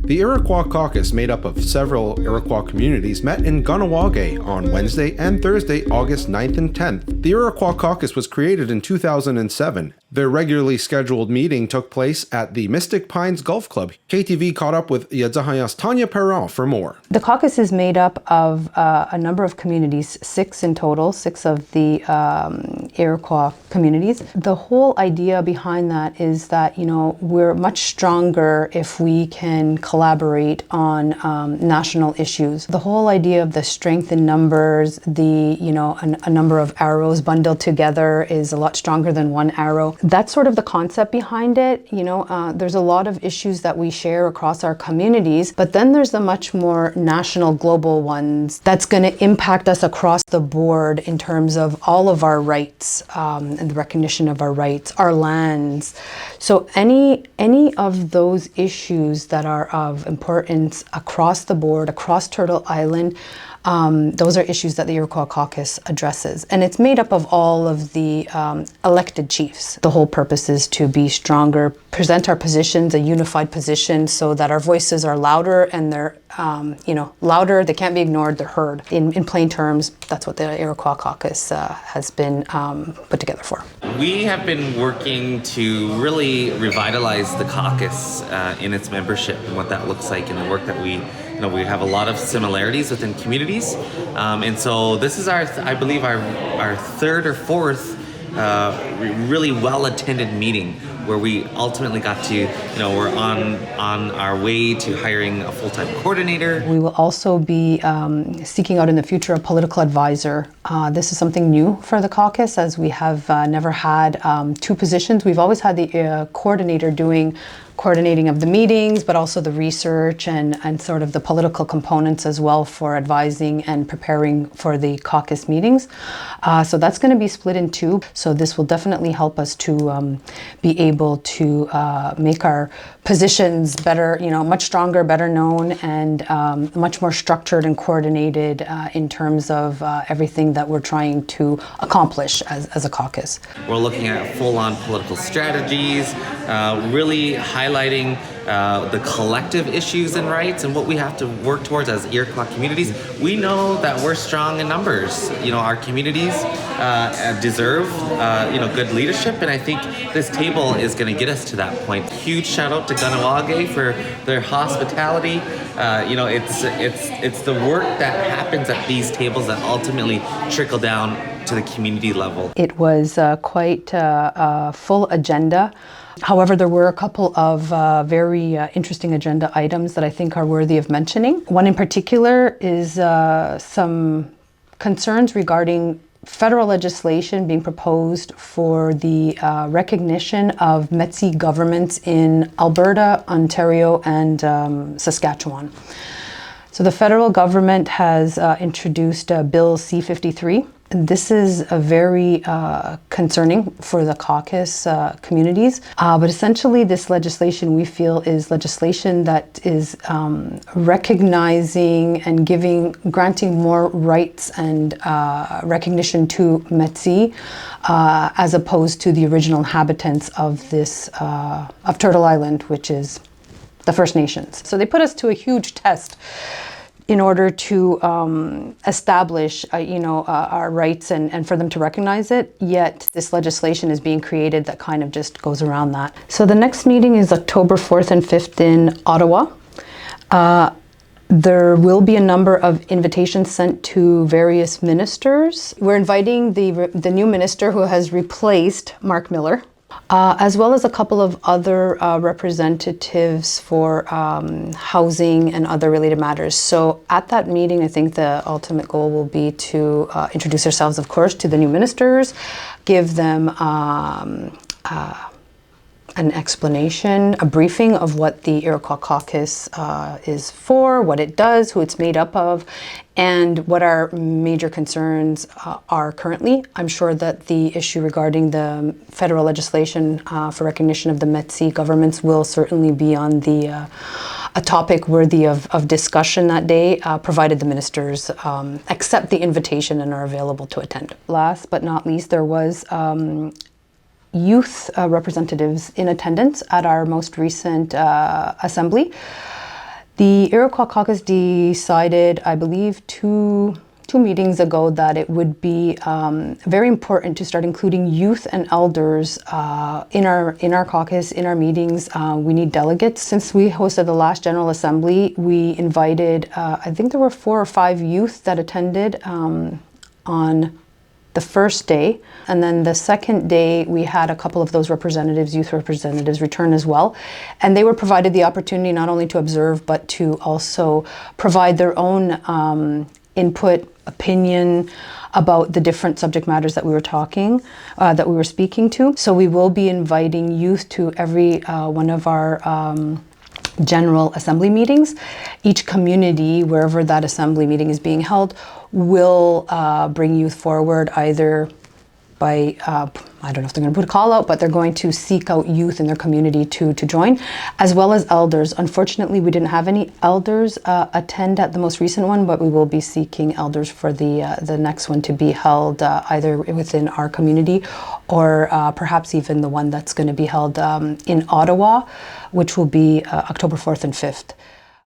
The Iroquois Caucus, made up of several Iroquois communities, met in Kahnawake on Wednesday and Thursday, August 9th and 10th. The Iroquois Caucus was created in 2007. Their regularly scheduled meeting took place at the Mystic Pines Golf Club. KTV caught up with Ietsénhaienhshs Tonya Perron for more. The caucus is made up of a number of communities, 6 in total, 6 of the Iroquois communities. The whole idea behind that is that, we're much stronger if we can collaborate on national issues. The whole idea of the strength in numbers, a number of arrows bundled together is a lot stronger than one arrow. That's sort of the concept behind it. There's a lot of issues that we share across our communities, but then there's the much more national, global ones that's going to impact us across the board in terms of all of our rights and the recognition of our rights, our lands. So any of those issues that are of importance across the board, across Turtle Island, those are issues that the Iroquois Caucus addresses. And it's made up of all of the elected chiefs. The whole purpose is to be stronger, present our positions, a unified position, so that our voices are louder and they're, louder, they can't be ignored, they're heard. In plain terms, that's what the Iroquois Caucus has been put together for. We have been working to really revitalize the caucus in its membership and what that looks like, and the work that we have a lot of similarities within communities, and so this is I believe our third or fourth really well-attended meeting, where we ultimately got to, we're on our way to hiring a full-time coordinator. We will also be seeking out in the future a political advisor. This is something new for the caucus, as we have never had 2 positions. We've always had the coordinator coordinating of the meetings, but also the research and sort of the political components as well for advising and preparing for the caucus meetings. So that's going to be split in 2. So this will definitely help us to be able to make our positions better, much stronger, better known, and much more structured and coordinated in terms of everything that we're trying to accomplish as a caucus. We're looking at full-on political strategies, really highlighting the collective issues and rights and what we have to work towards as Iroquois communities. We know that we're strong in numbers. Our communities deserve good leadership, and I think this table is going to get us to that point. Huge shout out to Kahnawake for their hospitality. It's the work that happens at these tables that ultimately trickle down to the community level. It was quite a full agenda. However, there were a couple of very interesting agenda items that I think are worthy of mentioning. One in particular is some concerns regarding federal legislation being proposed for the recognition of Métis governments in Alberta, Ontario, and Saskatchewan. So the federal government has introduced Bill C-53. This is a very concerning for the caucus communities, but essentially this legislation, we feel, is legislation that is recognizing and granting more rights and recognition to Métis as opposed to the original inhabitants of this of Turtle Island, which is the First Nations. So they put us to a huge test in order to establish, our rights and for them to recognize it. Yet this legislation is being created that kind of just goes around that. So the next meeting is October 4th and 5th in Ottawa. There will be a number of invitations sent to various ministers. We're inviting the new minister who has replaced Mark Miller, as well as a couple of other representatives for housing and other related matters. So at that meeting, I think the ultimate goal will be to introduce ourselves, of course, to the new ministers, give them an explanation, a briefing of what the Iroquois Caucus is for, what it does, who it's made up of, and what our major concerns are currently. I'm sure that the issue regarding the federal legislation for recognition of the Métis governments will certainly be on a topic worthy of discussion that day, provided the ministers accept the invitation and are available to attend. Last but not least, there was youth representatives in attendance at our most recent assembly. The Iroquois Caucus decided, I believe, two meetings ago that it would be very important to start including youth and elders in our caucus, in our meetings. We need delegates. Since we hosted the last General Assembly, we invited, I think there were 4 or 5 youth that attended on the first day, and then the second day we had a couple of those representatives, youth representatives, return as well, and they were provided the opportunity not only to observe but to also provide their own input, opinion about the different subject matters that we were speaking to. So we will be inviting youth to every one of our General Assembly meetings. Each community, wherever that assembly meeting is being held, will bring youth forward either by, I don't know if they're going to put a call out, but they're going to seek out youth in their community to join, as well as elders. Unfortunately, we didn't have any elders attend at the most recent one, but we will be seeking elders for the next one to be held either within our community or perhaps even the one that's going to be held in Ottawa, which will be October 4th and 5th.